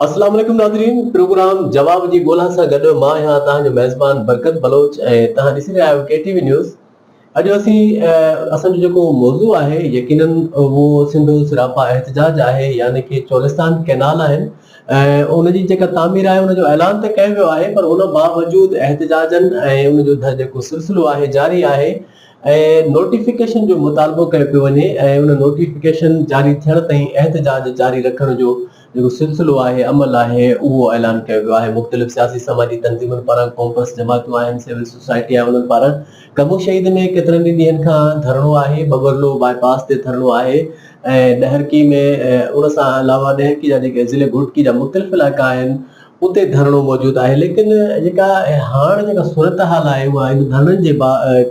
अस्सलाम वालेकुम नाज़रीन। प्रोग्राम जवाब जी ॻोल्हा सां गॾु मां आहियां तव्हांजो मेज़बान बरकत बलोच ऐं तव्हां ॾिसी रहिया आहियो केटीवी न्यूज़। अॼु असांजो जेको मौज़ू आहे यकीनन उहो सिंधु सिरापा एहतिजाज आहे, यानी कि चोलिस्तान कैनाल आहिनि ऐं उनजी जेका तामीर आहे उनजो ऐलान त कयो वियो आहे, पर उन बावजूद एहतिजाजनि ऐं उनजो जेको सिलसिलो आहे जारी आहे ऐं नोटिफिकेशन जो मुतालबो कयो पियो वञे ऐं उन नोटिफिकेशन जारी थियण ताईं एहतिजाज जारी रखण जो जेको सिलसिलो आहे, अमल आहे, उहो ऐलान कयो वियो आहे। मुख़्तलिफ़ सियासी समाजी तंज़ीमुनि पारां, कॉम्पस जमातूं आहिनि, सिविल सोसाइटी आहे, उन्हनि पारां कमू शहीद में केतिरनि ई ॾींहंनि खां धरणो आहे, बबरलो बाईपास ते धरणो आहे ऐं ॾहरकी में उन सां अलावा ॾहरकी जा जेके ज़िले घुटकी जा मुख़्तलिफ़ इलाइक़ा आहिनि उते धरणो मौजूदु आहे। लेकिन जेका हाणे जेका सूरत हाल आहे उहा इन धरणनि जे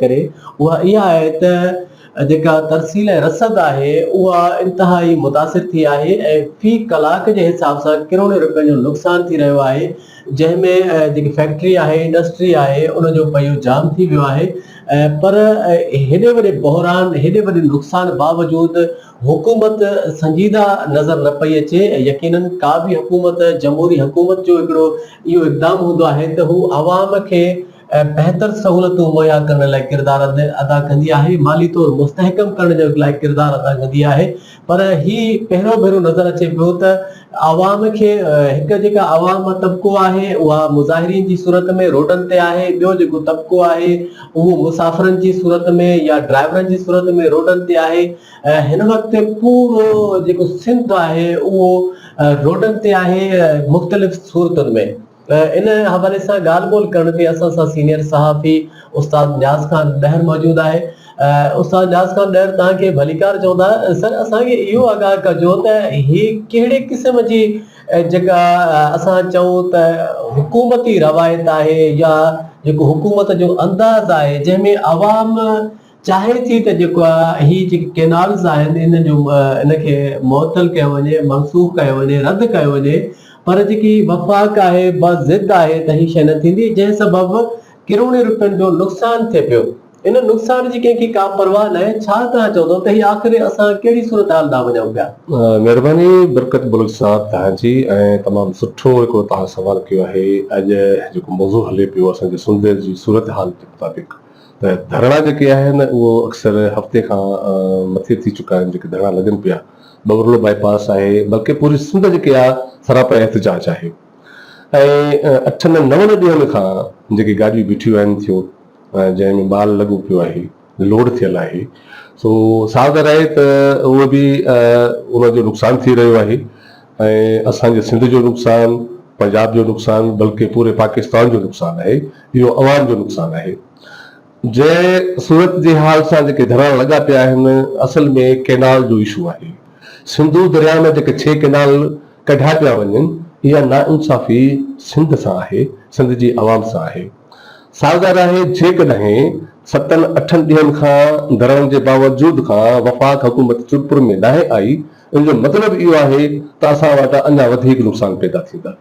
करे उहा इहा आहे त जेका तरसील ऐं रसद आहे उहा इंतिहाई मुतासिर थी आहे ऐं फी कलाक जे हिसाब सां किरोड़े रुपयनि जो नुक़सानु थी रहियो आहे, जंहिंमें जेकी फैक्ट्री आहे, इंडस्ट्री आहे, उनजो पहियो जाम थी वियो आहे। पर हेॾे वॾे बहरान, हेॾे वॾे नुक़सान बावजूद हुकूमत संजीदा नज़र न पई अचे। यकीनन का बि हुकूमत, जमहूरी हुकूमत जो हिकिड़ो इहो इक़दाम हूंदो आहे त हू अवाम खे बहितर सहूलियतूं मुहैया करण लाइ किरदारु अदा कंदी आहे, माली तौरु मुस्तहकम करण जो लाइ किरदारु अदा कंदी आहे। पर ही पहिरियों भेरो नज़र अचे पियो त आवाम खे हिकु जेका आवाम तबिको आहे उहा मुज़ाहिरीन जी सूरत में रोडनि ते आहे, ॿियो जेको तबिको आहे उहो मुसाफ़िरनि जी सूरत में या ड्राइवरनि जी सूरत में रोडनि ते आहे। हिन वक़्तु पूरो जेको सिंध आहे उहो रोडनि ते आहे, मुख़्तलिफ़ सूरतुनि में। इन हवाले सां ॻाल्हि ॿोल करण ते असां सां सीनियर सहाफ़ी उस्ताद नियाज़ ख़ान ॾहर मौजूदु आहे। उस्ताद नियाज़ ख़ान ॾहर, तव्हांखे भलीकार चवंदा। सर, असांखे इहो आगाह कजो त ही कहिड़े क़िस्म जी जेका असां चऊं त हुकूमती रवायत आहे या जेको हुकूमत जो अंदाज़ आहे, जंहिंमें आवाम चाहे थी त जेको आहे ही जेके कैनाल्स आहिनि इन जो इनखे मुअतल कयो वञे, मनसूख़ कयो वञे, रद्द कयो वञे, पर जेकी वफ़ाक़ आहे, ज़िद आहे त ही शइ न थींदी, जंहिं सबबु किरोड़े रुपयनि जो नुक़सानु थिए पियो। इन नुक़सान जी कंहिंखे का परवाह न आहे। छा तव्हां चवंदो त ही आख़िर असां कहिड़ी सूरत हाल ॾांहुं वञूं पिया? महिरबानी बरकत बलोच साहब तव्हांजी, ऐं तमामु सुठो हिकिड़ो तव्हां सवाल कयो आहे। अॼु जेको मौज़ू हले पियो असांजे सिंध जी सूरत हाल जे मुताबिक़, त धरणा जेके आहिनि उहो अक्सर हफ़्ते खां मथे थी चुका आहिनि जेके धरणा लॻनि पिया। बबरलो बाईपास आहे, बल्कि पूरी सिंध जेके आहे सरापा एहतिजाज आहे ऐं 8-9 ॾींहंनि खां जेके गाॾियूं बीठियूं आहिनि थियूं, जंहिंमें ॿाल लॻो पियो आहे, लोड थियल आहे। सो सागर आहे त उहो बि उनजो नुक़सानु थी रहियो आहे ऐं असांजे सिंध जो नुक़सानु, पंजाब जो नुक़सानु, बल्कि पूरे पाकिस्तान जो नुक़सानु आहे। इहो अवाम जो नुक़सानु आहे। जंहिं सूरत जे हाल सां जेके धरणा लॻा पिया आहिनि, असल में कैनाल जो इशू आहे। सिंधु दरिया में जेके 6 कैनाल कढिया पिया वञनि, इहा नाइंसाफ़ी सिंध सां आहे, सिंध जी आवाम सां आहे। सागर आहे, जेकॾहिं 7-8 ॾींहंनि खां धरण जे बावजूद खां वफ़ाक़ हुकूमत चुरपुर में नाहे आई, इन जो मतिलबु इहो आहे त असां वटि अञा वधीक नुक़सान पैदा थींदा।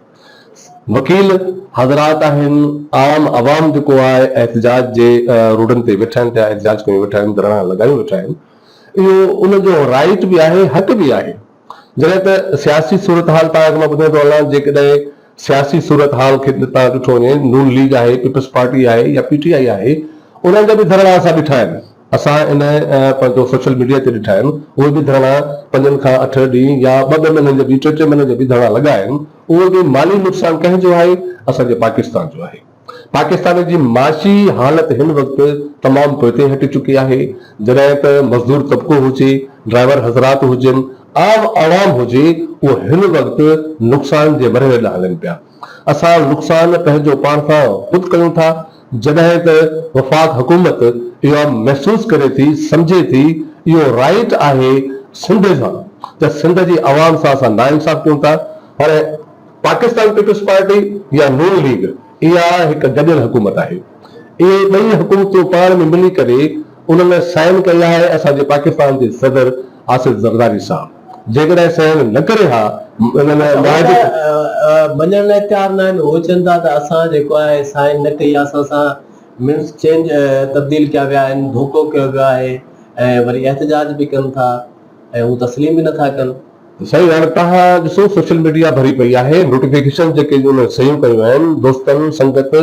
वकील हज़रात आहिनि, आम आवाम जेको आहे एहतिजाज जे रोडनि ते वेठा आहिनि, एहतिजाज कयूं वेठा आहिनि, धरणा लॻायूं वेठा आहिनि। इहो उनजो राइट बि आहे, हक़ बि आहे। जॾहिं त सियासी सूरत हाल तव्हांखे मां ॿुधाए थो हलां, जेकॾहिं सियासी सूरत हाल खे तव्हां ॾिठो वञे, नून लीग आहे, पीपल्स पार्टी आहे या PTI आहे, उन्हनि जा बि धरणा असां ॾिठा आहिनि। असां इन पंहिंजो सोशल मीडिया ते ॾिठा आहिनि। उहे बि धरणा 5 खां 8 ॾींहं या 2 महीननि जा बि, 3 महीननि जा बि धरणा लॻा आहिनि। उहो बि माली नुक़सानु कंहिंजो आहे? असांजे पाकिस्तान जो आहे। पाकिस्तान जी माशी हालत हिन वक़्तु तमामु पोइते हटी चुकी आहे। जॾहिं त मज़दूर तबिको हुजे, ड्राइवर हज़रात हुजनि, आम आवाम हुजे, उहो हिन वक़्तु नुक़सान जे मरहले ॾांहुं हलनि पिया। असां नुक़सान पंहिंजो पाण सां ख़ुदि कयूं था, जॾहिं त वफ़ाक़ हुकूमत इहो महसूसु करे थी, सम्झे थी इहो राइट आहे सिंध सां, त सिंध जी आवाम सां असां नाइंसाफ़ कयूं था। हाणे पाकिस्तान पीपल्स पार्टी या नून लीग, इहा हिकु गॾियल हुकूमत आहे। इहे ॿई हुकूमतूं पाण में मिली करे उन्हनि साइन कई आहे असांजे पाकिस्तान जे सदर आसिफ ज़रदारी साहब। जेकॾहिं साइन न करे हा, मञण लाइ तयारु न आहिनि। उहो चवनि था त असां जेको आहे साइन न कई, असां सां मिन्स चेंज तब्दील कया विया आहिनि, धोखो कयो वियो आहे ऐं वरी एहतिजाज बि कनि था ऐं हू तस्लीम बि नथा कनि। सही हाणे तव्हां ॾिसो सोशल मीडिया भरी पई आहे, नोटिफिकेशन जेके उन शयूं कयूं आहिनि दोस्तनि संगत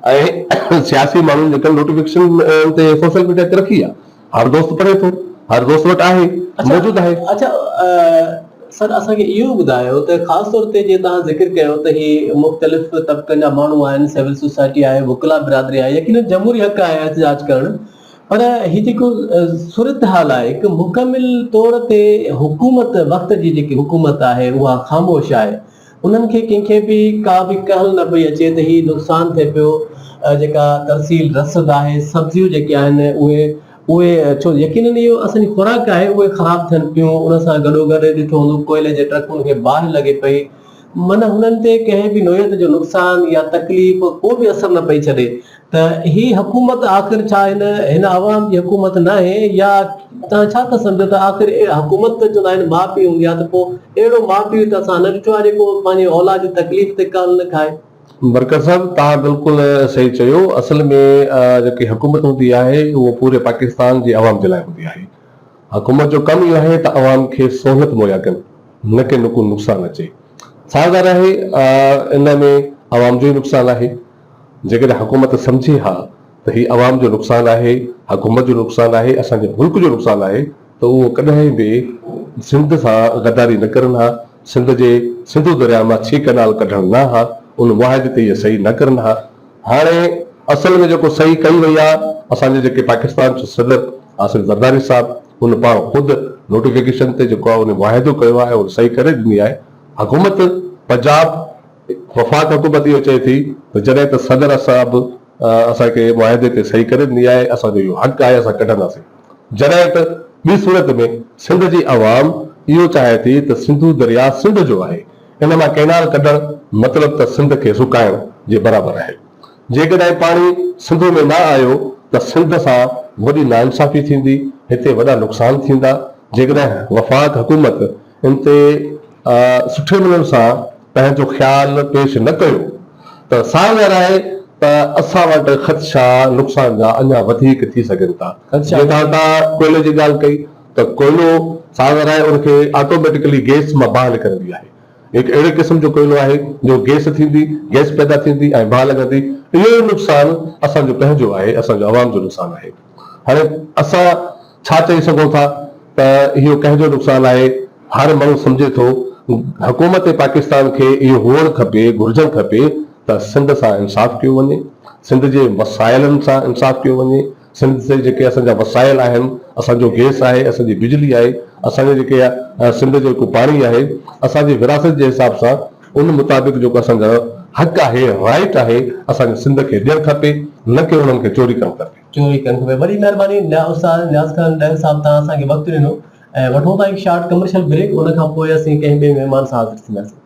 ऐं सियासी माण्हुनि जेके नोटिफिकेशन ते सोशल मीडिया ते रखी आहे, हर दोस्त पढ़े थो, हर दोस्त वटि आहे, मौजूदु आहे। अच्छा सर असांखे इहो ॿुधायो त ख़ासि तौर ते जीअं तव्हां ज़िक्र कयो त ही मुख़्तलिफ़ तबक़नि जा माण्हू आहिनि, सिविल सोसाइटी आहे, वकिला बिरादरी आहे, यकीनन जमहूरी हक़ आहे एहतिजाज करणु, पर ही जेको सूरत हाल आहे हिकु मुकमिल तौर ते हुकूमत वक़्त जी जेकी हुकूमत आहे उहा ख़ामोश आहे, उन्हनि खे कंहिंखे बि का बि कहल न पई अचे त ही नुक़सानु थिए पियो, जेका तहसील रसद आहे, सब्जियूं जेके आहिनि उहे छो यकीनन इहो असांजी खुराक आहे उहे ख़राब थियनि पियूं, उन सां गॾोगॾु ॾिठो हूंदो कोयले जे ट्रकुनि खे बाहि लॻे पई, माना हुननि ते कंहिं बि नोयत जो नुक़सानु या तकलीफ़ को बि असर न पई छॾे, त ही हुकूमत आख़िर छा हिन अवाम जी हुकूमत न आहे, या तव्हां छा था सम्झो त आख़िर हुकूमत त चवंदा आहिनि माउ पीउ हूंदी आहे, त पोइ अहिड़ो माउ पीउ त असां न ॾिठो आहे जेको पंहिंजे औलाद जी तकलीफ़ ते कान न खाए। बरकत साहब तव्हां बिल्कुलु सही चयो, असल में जेकी हुकूमत हूंदी आहे उहो पूरे पाकिस्तान जी अवाम जे लाइ हूंदी आहे। हुकूमत जो कमु इहो आहे त अवाम खे सहूलियत मुहैया कनि, न कि को नुक़सानु अचे। साॻार आहे इन में अवाम जो ई नुक़सानु आहे, जेकॾहिं हुकूमत सम्झे हा त ही अवाम जो नुक़सानु आहे, हुकूमत जो नुक़सानु आहे, असांजे मुल्क जो नुक़सानु आहे, त उहो कॾहिं बि सिंध सां गद्दारी न करनि हा, सिंधु दरिया मां 6 कनाल कढणु न हा, उन मुआहदे ते इहे सही न करनि हा। हाणे असल में जेको सही कई वई आहे, असांजे जेके पाकिस्तान जो सदर आसिफ ज़रदारी साहब उन पाण ख़ुदि नोटिफिकेशन ते जेको आहे उन मुआहिदो कयो आहे उहो सही करे ॾिनी आहे। हुकूमत पंजाब वफ़ाक़ हुकूमत इहो चए थी त जॾहिं त सदर साहब असांखे मुआहिदे ते सही करे ॾिनी आहे, असांजो इहो हक़ आहे, असां कढंदासीं। जॾहिं त ॿी सूरत में सिंध जी अवाम इहो चाहे थी त सिंधु दरिया सिंध जो आहे, इन मां कैनाल कढणु मतिलबु त सिंध खे सुकाइण जे बराबरि आहे। जेकॾहिं पाणी सिंध में न आयो त सिंध सां वॾी नाइंसाफ़ी थींदी, हिते वॾा नुक़सान थींदा। जेकॾहिं वफ़ाक़ हुकूमत इन ते सुठे नमूने सां पंहिंजो ख़्यालु पेश न कयो त साॻिर आहे त असां वटि ख़दशा नुक़सान जा अञा वधीक थी सघनि था। तव्हां कोयले जी ॻाल्हि कई त कोयलो साॻिर आहे, उनखे ऑटोमेटिकली गैस मां बाहि निकिरंदी आहे, हिकु अहिड़े क़िस्म जो कोयलो आहे जो गैस थींदी, गैस पैदा थींदी ऐं बाहि लॻंदी। इहो नुक़सानु असांजो पंहिंजो आहे, असांजो अवाम जो नुक़सानु आहे। हाणे असां छा चई सघूं था त इहो कंहिंजो नुक़सानु आहे, हर माण्हू सम्झे थो। हुकूमत पाकिस्तान खे इहो हुअणु खपे, घुर्जणु खपे त सिंध सां इंसाफ़ कयो वञे, सिंध जे वसाइलनि सां इंसाफ़ कयो वञे। सिंध जे जेके असांजा वसाइल आहिनि, असांजो गैस आहे, असांजी बिजली आहे, असांजे जेके सिंध जो जेको पाणी आहे, असांजी विरासत जे हिसाब सां उन मुताबिक़ जेको असांजा हक़ आहे, राइट आहे, असांजे सिंध खे ॾियणु खपे, न कि उन्हनि खे चोरी करणु खपे। वॾी महिरबानी उस्ताद न्याज़ ख़ान ॾह साहब, तव्हां असांखे वक़्तु ॾिनो ऐं वठूं था हिकु शॉर्ट कमर्शियल ब्रेक, उन खां पोइ असीं कंहिं ॿिए महिमान सां हाज़िर थींदासीं।